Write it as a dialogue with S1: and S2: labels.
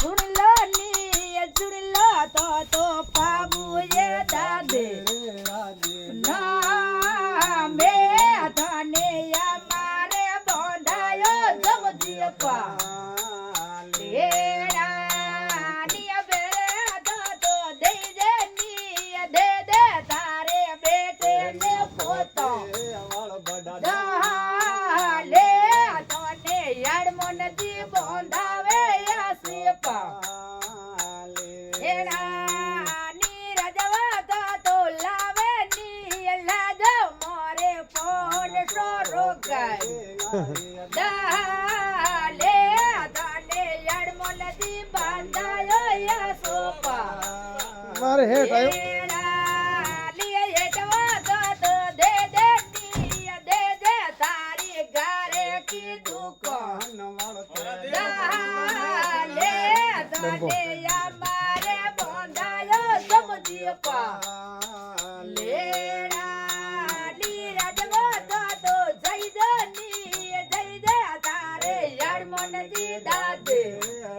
S1: સુણ લો તો પાબુએ દાદે ના મે ધને અમારે બોંધાયો જમજી પા
S2: મારે હેઠ આવ્યો
S1: દાદે